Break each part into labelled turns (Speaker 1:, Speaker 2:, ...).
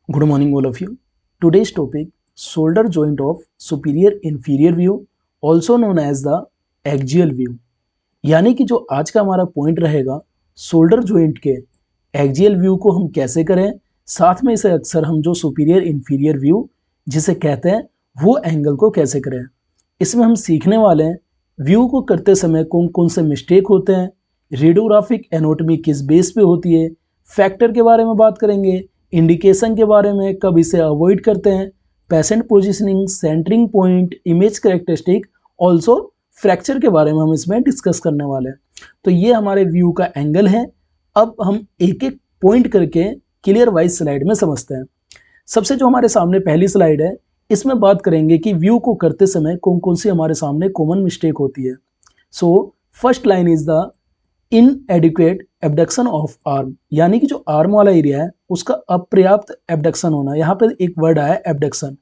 Speaker 1: Good morning, all of you. Today's topic shoulder joint of superior inferior view, also known as the axial view. यानी कि जो आज का हमारा point रहेगा शोल्डर जॉइंट के एक्सियल व्यू को हम कैसे करें, साथ में इसे अक्सर हम जो सुपीरियर इंफीरियर व्यू जिसे कहते हैं वो एंगल को कैसे करें। इसमें हम सीखने वाले हैं व्यू को करते समय कौन कौन से मिस्टेक होते हैं, रेडियोग्राफिक एनाटॉमी किस बेस पे होती है, फैक्टर के बारे में बात करेंगे, इंडिकेशन के बारे में, कब इसे अवॉइड करते हैं, patient positioning, centring point, image characteristic, also fracture के बारे में हम इसमें डिस्कस करने वाले हैं। तो ये हमारे व्यू का एंगल है। अब हम एक एक पॉइंट करके क्लियर वाइज स्लाइड में समझते हैं। सबसे जो हमारे सामने पहली स्लाइड है, इसमें बात करेंगे कि व्यू को करते समय कौन कौन सी हमारे सामने कॉमन मिस्टेक होती है। So first line is the इनएडिक्वेट abduction of arm, यानी कि जो आर्म वाला एरिया है उसका अपर्याप्त एबडक्शन होना। यहाँ पे एक वर्ड आया एबडक्शन।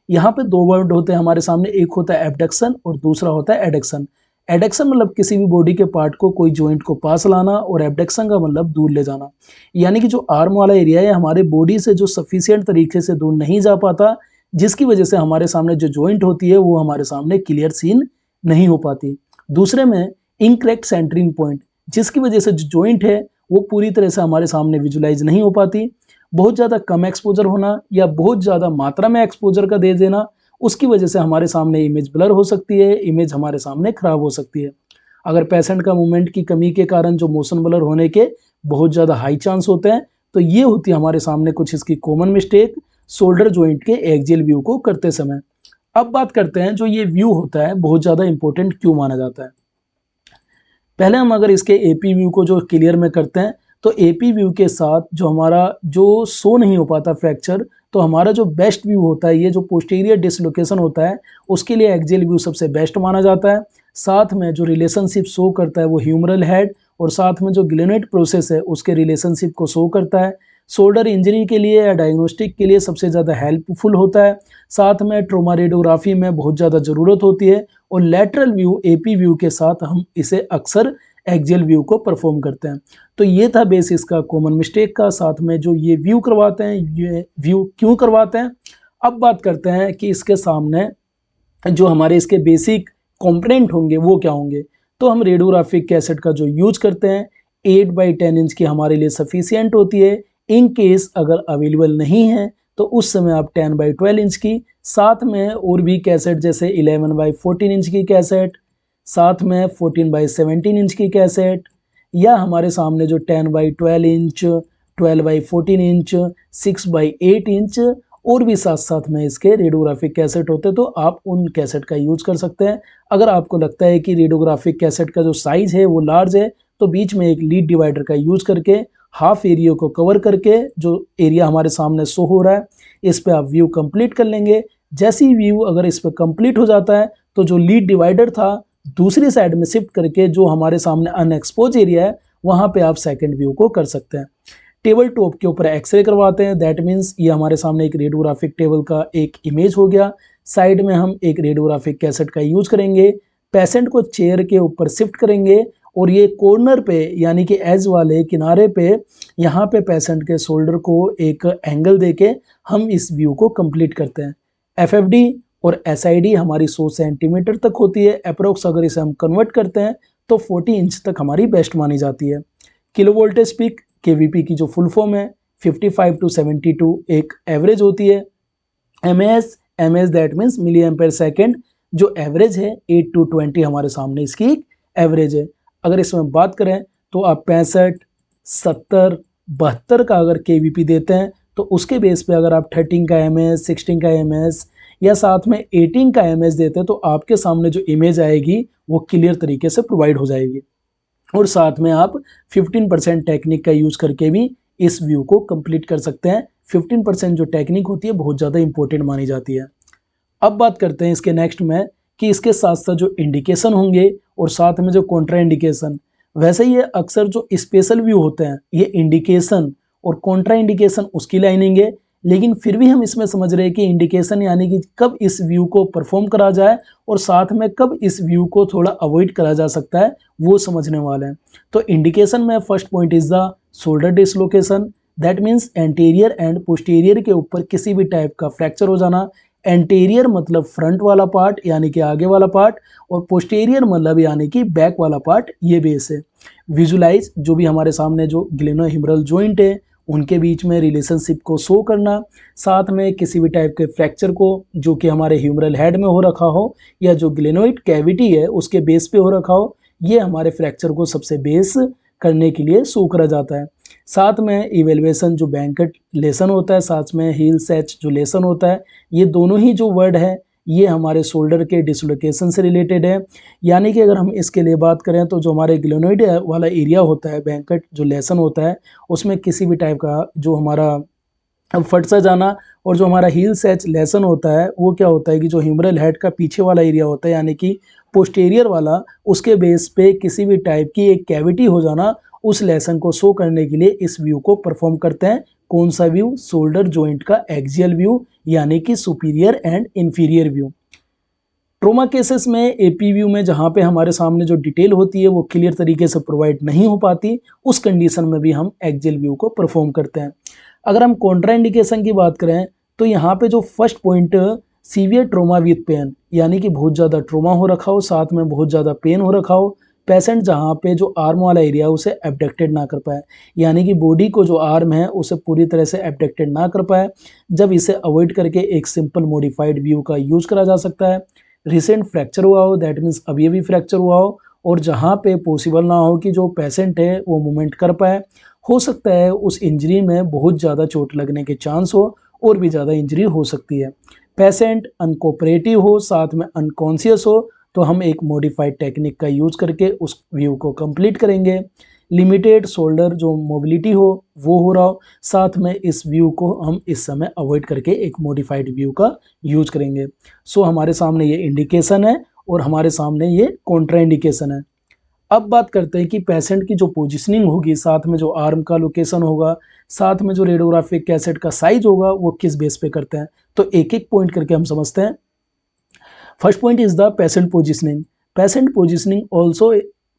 Speaker 1: यहाँ पे दो वर्ड होते हैं हमारे सामने, एक होता है एबडक्शन और दूसरा होता है एडक्शन। एडक्शन मतलब किसी भी बॉडी के पार्ट को कोई जॉइंट को पास लाना, और एबडक्शन का मतलब दूर ले जाना। यानी कि जो आर्म वाला एरिया है हमारे बॉडी से जो सफिशिएंट तरीके से दूर नहीं जा पाता, जिसकी वजह से हमारे सामने जो जॉइंट होती है वो हमारे सामने क्लियर सीन नहीं हो पाती। दूसरे में इनकरेक्ट सेंटरिंग पॉइंट, जिसकी वजह से जो जॉइंट है वो पूरी तरह से हमारे सामने विजुलाइज नहीं हो पाती। बहुत ज़्यादा कम एक्सपोजर होना या बहुत ज़्यादा मात्रा में एक्सपोजर का दे देना, उसकी वजह से हमारे सामने इमेज ब्लर हो सकती है, इमेज हमारे सामने खराब हो सकती है। अगर पेशेंट का मूवमेंट की कमी के कारण जो मोशन ब्लर होने के बहुत ज़्यादा हाई चांस होते हैं, तो ये होती है हमारे सामने कुछ इसकी कॉमन मिस्टेक शोल्डर जॉइंट के एक्सियल व्यू को करते समय। अब बात करते हैं जो ये व्यू होता है बहुत ज़्यादा इंपॉर्टेंट क्यों माना जाता है। पहले हम अगर इसके एपी व्यू को जो क्लियर में करते हैं, तो एपी व्यू के साथ जो हमारा जो शो नहीं हो पाता फ्रैक्चर, तो हमारा जो बेस्ट व्यू होता है, ये जो पोस्टीरियर डिसलोकेशन होता है उसके लिए एक्सियल व्यू सबसे बेस्ट माना जाता है। साथ में जो रिलेशनशिप शो करता है वो ह्यूमरल हेड, और साथ में जो ग्लेनोइड प्रोसेस है उसके रिलेशनशिप को शो करता है। शोल्डर इंजरी के लिए या डायग्नोस्टिक के लिए सबसे ज़्यादा हेल्पफुल होता है। साथ में ट्रोमा रेडियोग्राफी में बहुत ज़्यादा ज़रूरत होती है, और लेटरल व्यू एपी व्यू के साथ हम इसे अक्सर एक्सियल व्यू को परफॉर्म करते हैं। तो ये था बेस इसका कॉमन मिस्टेक का, साथ में जो ये व्यू करवाते हैं, ये व्यू क्यों करवाते हैं। अब बात करते हैं कि इसके सामने जो हमारे इसके बेसिक कंपोनेंट होंगे वो क्या होंगे। तो हम रेडियोग्राफिक कैसेट का जो यूज करते हैं 8x10 इंच की हमारे लिए सफिशियंट होती है। इन केस अगर अवेलेबल नहीं है तो उस समय आप 10x12 इंच की, साथ में और भी कैसेट जैसे 11x14 इंच की कैसेट, साथ में 14x17 इंच की कैसेट, या हमारे सामने जो 10x12 inch, 12x14 inch, 6x8 inch और भी साथ साथ में इसके रेडियोग्राफिक कैसेट होते हैं, तो आप उन कैसेट का यूज कर सकते हैं। अगर आपको लगता है कि रेडियोग्राफिक कैसेट का जो साइज है वो लार्ज है, तो बीच में एक लीड डिवाइडर का यूज करके हाफ एरिया को कवर करके जो एरिया हमारे सामने शो हो रहा है इस पे आप व्यू कंप्लीट कर लेंगे। जैसे ही व्यू अगर इस पे कंप्लीट हो जाता है, तो जो लीड डिवाइडर था दूसरी साइड में शिफ्ट करके जो हमारे सामने अनएक्सपोज एरिया है वहां पे आप सेकंड व्यू को कर सकते हैं। टेबल टॉप के ऊपर एक्सरे करवाते हैं, दैट मीन्स ये हमारे सामने एक रेडियोग्राफिक टेबल का एक इमेज हो गया। साइड में हम एक रेडियोग्राफिक कैसेट का यूज करेंगे, पेशेंट को चेयर के ऊपर शिफ्ट करेंगे, और ये कॉर्नर पे यानी कि एज वाले किनारे पे यहाँ पे पेशेंट के शोल्डर को एक एंगल देके हम इस व्यू को कंप्लीट करते हैं। एफएफडी और एसआईडी हमारी 100 सेंटीमीटर तक होती है अप्रोक्स। अगर इसे हम कन्वर्ट करते हैं तो 40 इंच तक हमारी बेस्ट मानी जाती है। किलो वोल्टेज पीक केवीपी की जो फुल फॉर्म है 55 to 72 एक एवरेज होती है। Ms that means milli ampere second, जो एवरेज है 8 to 20 हमारे सामने इसकी एवरेज है। अगर इसमें बात करें तो आप 65, 70, 72 का अगर केवीपी देते हैं, तो उसके बेस पे अगर आप 13 का एमएस, 16 का एमएस या साथ में 18 का एमएस देते हैं, तो आपके सामने जो इमेज आएगी वो क्लियर तरीके से प्रोवाइड हो जाएगी। और साथ में आप 15% टेक्निक का यूज करके भी इस व्यू को कंप्लीट कर सकते हैं। 15% जो टेक्निक होती है बहुत ज़्यादा इंपॉर्टेंट मानी जाती है। अब बात करते हैं इसके नेक्स्ट में कि इसके साथ साथ जो इंडिकेशन होंगे और साथ में जो कॉन्ट्रा इंडिकेशन। वैसे ये अक्सर जो स्पेशल व्यू होते हैं ये इंडिकेशन और कॉन्ट्रा इंडिकेशन उसकी लाइनिंग है, लेकिन फिर भी हम इसमें समझ रहे हैं कि इंडिकेशन यानी कि कब इस व्यू को परफॉर्म करा जाए और साथ में कब इस व्यू को थोड़ा अवॉइड करा जा सकता है, वो समझने वाले हैं। तो इंडिकेशन में first point is the shoulder dislocation, that means anterior and posterior के ऊपर किसी भी टाइप का फ्रैक्चर हो जाना। एंटीरियर मतलब फ्रंट वाला पार्ट यानी कि आगे वाला पार्ट, और पोस्टीरियर मतलब यानी कि बैक वाला पार्ट, ये बेस है। विजुलाइज जो भी हमारे सामने जो ग्लेनोहिमरल जॉइंट है उनके बीच में रिलेशनशिप को शो करना, साथ में किसी भी टाइप के फ्रैक्चर को जो कि हमारे ह्यूमरल हेड में हो रखा हो या जो ग्लेनोइड कैविटी है उसके बेस पे हो रखा हो, ये हमारे फ्रैक्चर को सबसे बेस करने के लिए शो करा जाता है। साथ में इवेल्युएशन जो बैंकेट लेसन होता है, साथ में हील सैच जो लेसन होता है, ये दोनों ही जो वर्ड है ये हमारे शोल्डर के डिसलोकेशन से रिलेटेड है। यानी कि अगर हम इसके लिए बात करें तो जो हमारे ग्लेनोइड वाला एरिया होता है, बैंकेट जो लेसन होता है, उसमें किसी भी टाइप का जो हमारा फट सा जाना, और जो हमारा हील सैच लेसन होता है वो क्या होता है कि जो ह्यूमरल हेड का पीछे वाला एरिया होता है यानी कि पोस्टीरियर वाला, उसके बेस पे किसी भी टाइप की एक कैविटी हो जाना, उस लेसन को शो करने के लिए इस व्यू को परफॉर्म करते हैं। कौन सा व्यू? शोल्डर जॉइंट का एक्सियल व्यू यानी कि superior and inferior view. Trauma cases में एपी व्यू में जहाँ पे हमारे सामने जो डिटेल होती है वो क्लियर तरीके से प्रोवाइड नहीं हो पाती, उस कंडीशन में भी हम एक्सियल व्यू को परफॉर्म करते हैं। अगर हम कॉन्ट्राइंडिकेशन की बात करें तो यहाँ पे जो first point severe trauma with pain, यानी कि बहुत ज़्यादा ट्रोमा हो रखा हो, साथ में बहुत ज़्यादा पेन हो रखा हो, पेशेंट जहाँ पे जो आर्म वाला एरिया उसे एब्डक्टेड ना कर पाए, यानी कि बॉडी को जो आर्म है उसे पूरी तरह से एब्डक्टेड ना कर पाए, जब इसे अवॉइड करके एक सिंपल मॉडिफाइड व्यू का यूज करा जा सकता है। रिसेंट फ्रैक्चर हुआ हो, दैट मीन्स अभी अभी फ्रैक्चर हुआ हो, और जहाँ पे पॉसिबल ना हो कि जो पेशेंट है वो मूवमेंट कर पाए, हो सकता है उस इंजरी में बहुत ज़्यादा चोट लगने के चांस हो और भी ज़्यादा इंजरी हो सकती है। पेशेंट अनकोऑपरेटिव हो, साथ में अनकॉन्शियस हो, तो हम एक मॉडिफाइड टेक्निक का यूज करके उस व्यू को कंप्लीट करेंगे। लिमिटेड शोल्डर जो मोबिलिटी हो वो हो रहा हो, साथ में इस व्यू को हम इस समय अवॉइड करके एक मॉडिफाइड व्यू का यूज करेंगे। सो हमारे सामने ये इंडिकेशन है और हमारे सामने ये कॉन्ट्रा इंडिकेशन है। अब बात करते हैं कि पेशेंट की जो पोजिशनिंग होगी, साथ में जो आर्म का लोकेशन होगा, साथ में जो रेडियोग्राफिक कैसेट का साइज होगा, वो किस बेस पे करते हैं। तो एक एक पॉइंट करके हम समझते हैं। First point is the patient positioning. Patient positioning also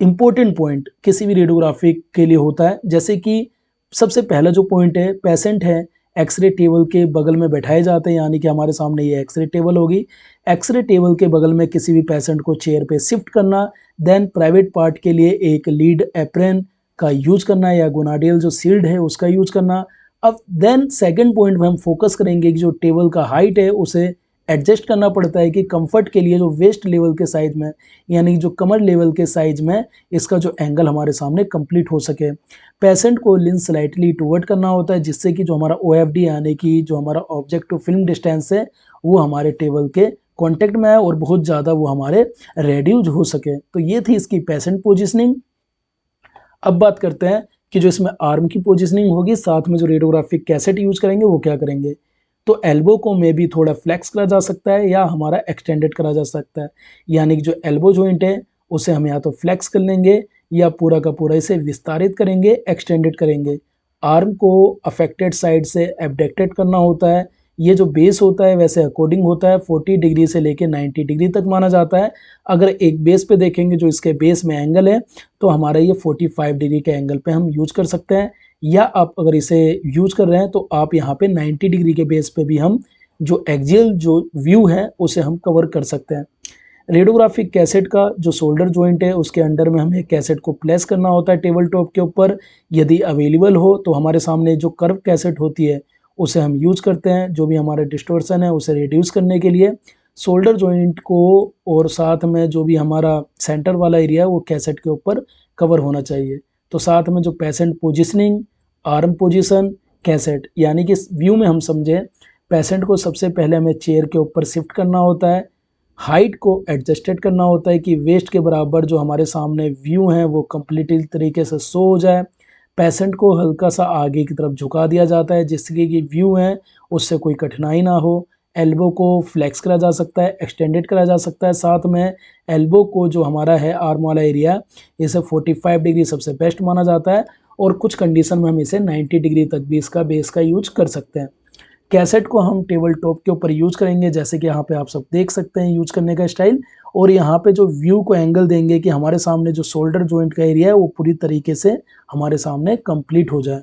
Speaker 1: important point किसी भी रेडियोग्राफिक के लिए होता है। जैसे कि सबसे पहला जो पॉइंट है, पेशेंट है एक्सरे टेबल के बगल में बैठाए जाते हैं, यानी कि हमारे सामने ये एक्सरे टेबल होगी। एक्सरे टेबल के बगल में किसी भी पेशेंट को चेयर पे शिफ्ट करना, देन प्राइवेट पार्ट के लिए एक लीड एप्रेन का यूज करना या गोनाडियल जो शील्ड है उसका यूज करना। अब देन सेकंड पॉइंट में हम फोकस करेंगे कि जो टेबल का हाइट है उसे एडजस्ट करना पड़ता है कि कंफर्ट के लिए जो वेस्ट लेवल के साइज में, यानी जो कमर लेवल के साइज में इसका जो एंगल हमारे सामने कंप्लीट हो सके। पेशेंट को लिन स्लाइटली टूवर्ड करना होता है जिससे कि जो हमारा OFD यानी कि जो हमारा ऑब्जेक्ट टू फिल्म डिस्टेंस है वो हमारे टेबल के कॉन्टेक्ट में है और बहुत ज़्यादा वो हमारे रेड्यूज हो सके। तो ये थी इसकी पेशेंट पोजिशनिंग। अब बात करते हैं कि जो इसमें आर्म की पोजिशनिंग होगी, साथ में जो रेडियोग्राफिक कैसेट यूज करेंगे वो क्या करेंगे। तो एल्बो को में भी थोड़ा फ्लेक्स करा जा सकता है या हमारा एक्सटेंडेड करा जा सकता है, यानी कि जो एल्बो जॉइंट है उसे हम या तो फ्लेक्स कर लेंगे या पूरा का पूरा इसे विस्तारित करेंगे, एक्सटेंडेड करेंगे। आर्म को अफेक्टेड साइड से एब्डक्टेड करना होता है। ये जो बेस होता है वैसे अकॉर्डिंग होता है 40 डिग्री से लेके 90 डिग्री तक माना जाता है। अगर एक बेस पे देखेंगे जो इसके बेस में एंगल है तो हमारा ये 45 डिग्री के एंगल पे हम यूज कर सकते हैं, या आप अगर इसे यूज कर रहे हैं तो आप यहाँ पे 90 डिग्री के बेस पे भी हम जो एक्सियल जो व्यू है उसे हम कवर कर सकते हैं। रेडियोग्राफिक कैसेट का जो शोल्डर जॉइंट है उसके अंडर में हमें कैसेट को प्लेस करना होता है टेबल टॉप के ऊपर। यदि अवेलेबल हो तो हमारे सामने जो कर्व कैसेट होती है उसे हम यूज करते हैं, जो भी हमारा डिस्टोर्सन है उसे रिड्यूस करने के लिए। शोल्डर जॉइंट को और साथ में जो भी हमारा सेंटर वाला एरिया है वो कैसेट के ऊपर कवर होना चाहिए। तो साथ में जो patient positioning, arm position, cassette, यानी कि व्यू में हम समझे पेशेंट को सबसे पहले हमें चेयर के ऊपर शिफ्ट करना होता है, हाइट को एडजस्टेड करना होता है कि वेस्ट के बराबर जो हमारे सामने व्यू है वो कंप्लीटली तरीके से शो हो जाए। पेशेंट को हल्का सा आगे की तरफ झुका दिया जाता है जिससे कि व्यू है उससे कोई कठिनाई ना हो। एल्बो को फ्लेक्स करा जा सकता है, एक्सटेंडेड करा जा सकता है। साथ में एल्बो को जो हमारा है आर्म वाला एरिया, इसे 45 डिग्री सबसे बेस्ट माना जाता है और कुछ कंडीशन में हम इसे 90 डिग्री तक भी इसका बेस का यूज कर सकते हैं। कैसेट को हम टेबल टॉप के ऊपर यूज करेंगे, जैसे कि यहाँ पे आप सब देख सकते हैं यूज करने का स्टाइल। और यहाँ पे जो व्यू को एंगल देंगे कि हमारे सामने जो शोल्डर जॉइंट का एरिया है वो पूरी तरीके से हमारे सामने कंप्लीट हो जाए।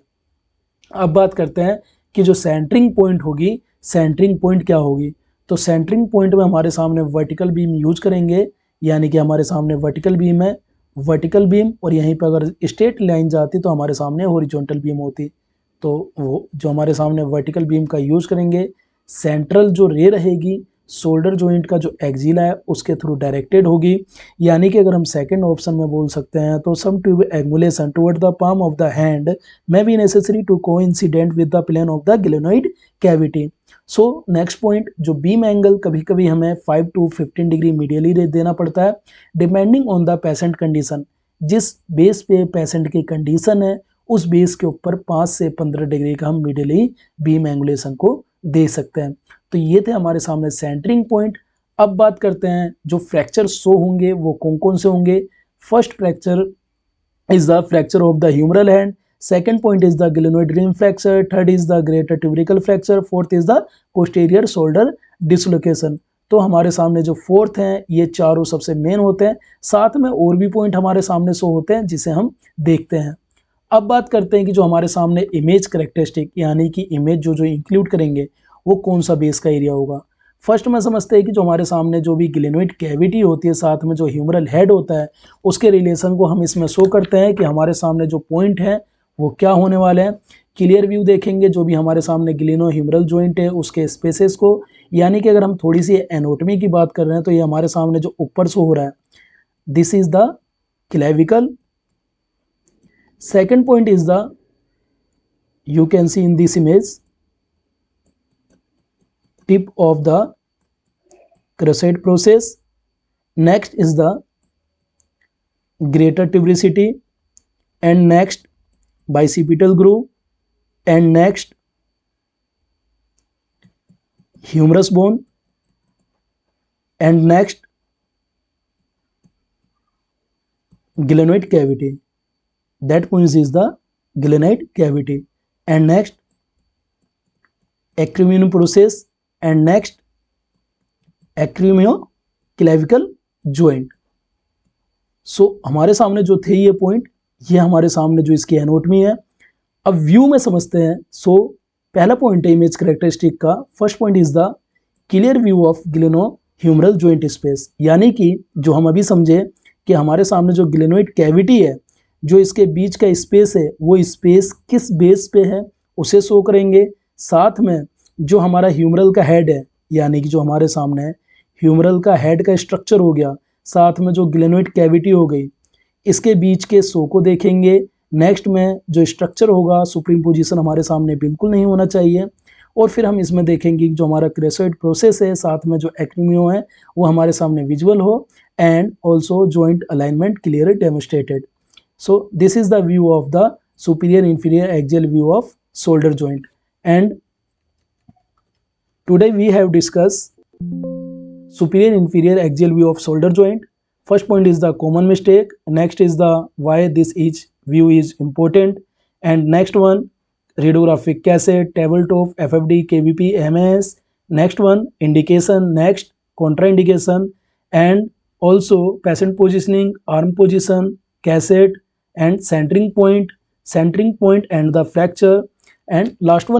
Speaker 1: अब बात करते हैं कि जो सेंटरिंग पॉइंट होगी, सेंटरिंग पॉइंट क्या होगी। तो सेंटरिंग पॉइंट में हमारे सामने वर्टिकल बीम यूज करेंगे, यानी कि हमारे सामने वर्टिकल बीम है, वर्टिकल बीम, और यहीं पर अगर स्ट्रेट लाइन जाती तो हमारे सामने हॉरिजॉन्टल बीम होती। तो वो जो हमारे सामने वर्टिकल बीम का यूज करेंगे, सेंट्रल जो रे रहेगी शोल्डर जॉइंट का जो एक्सिल है उसके थ्रू डायरेक्टेड होगी, यानी कि अगर हम सेकंड ऑप्शन में बोल सकते हैं तो some tube angulation toward the palm of the hand may be necessary to coincident with the plane of the glenoid cavity. So next point, जो बीम एंगल कभी कभी हमें 5 to 15 डिग्री मीडियली देना पड़ता है, depending on the patient condition. जिस base पे patient की कंडीशन है उस बेस के ऊपर 5 से 15 डिग्री का हम मीडियली बीम एंगुलेशन को दे सकते हैं। तो ये थे हमारे सामने सेंटरिंग पॉइंट। अब बात करते हैं जो फ्रैक्चर शो होंगे वो कौन कौन से होंगे। First fracture is the fracture of the humeral hand, second point is the glenoid rim fracture, third is the greater tubercle fracture, fourth is the posterior shoulder dislocation। तो हमारे सामने जो फोर्थ हैं ये चारों सबसे मेन होते हैं, साथ में और भी पॉइंट हमारे सामने शो होते हैं जिसे हम देखते हैं। अब बात करते हैं कि जो हमारे सामने इमेज करेक्टरिस्टिक, यानी कि इमेज जो इंक्लूड करेंगे वो कौन सा बेस का एरिया होगा। फर्स्ट में समझते हैं कि जो हमारे सामने जो भी ग्लेनोइड कैविटी होती है साथ में जो ह्यूमरल हेड होता है उसके रिलेशन को हम इसमें शो करते हैं कि हमारे सामने जो पॉइंट है वो क्या होने वाले हैं। क्लियर व्यू देखेंगे जो भी हमारे सामने ग्लेनो ह्यूमरल जॉइंट है उसके स्पेसेस को, यानी कि अगर हम थोड़ी सी एनाटॉमी की बात कर रहे हैं तो ये हमारे सामने जो ऊपर शो हो रहा है this is the clavicle. Second point is the, you can see in this image, tip of the crescent process. Next is the greater tuberosity, and next bicipital groove, and next humerus bone, and next glenoid cavity. That means is the glenoid cavity, and next acromion process, and next acromioclavicle joint। सो हमारे सामने जो थे ये point, ये हमारे सामने जो इसकी एनाटॉमी है। अब व्यू में समझते हैं। सो पहला पॉइंट है इमेज कैरेक्टरिस्टिक का, first point is the clear view of glenohumeral joint space, यानी कि जो हम अभी समझे कि हमारे सामने जो ग्लेनोइड कैविटी है जो इसके बीच का स्पेस है वो स्पेस किस बेस पे है उसे शो करेंगे। साथ में जो हमारा ह्यूमरल का हेड है, यानी कि जो हमारे सामने है ह्यूमरल का हेड का स्ट्रक्चर हो गया, साथ में जो ग्लेनोइड कैविटी हो गई, इसके बीच के शो को देखेंगे। नेक्स्ट में जो स्ट्रक्चर होगा सुप्रीम पोजीशन हमारे सामने बिल्कुल नहीं होना चाहिए। और फिर हम इसमें देखेंगे कि जो हमारा क्रेसोइड प्रोसेस है साथ में जो एक्रोमियो है वो हमारे सामने विजुअल हो, and also joint alignment clear demonstrated. So this is the view of the superior inferior axial view of shoulder joint, and today we have discussed superior inferior axial view of shoulder joint. First point is the common mistake, next is the why this each view is important, and next one radiographic cassette, tabletop, FFD, KVP, MS. Next one indication, next contraindication, and also patient positioning, arm position, cassette, and centering point and the fracture, and last one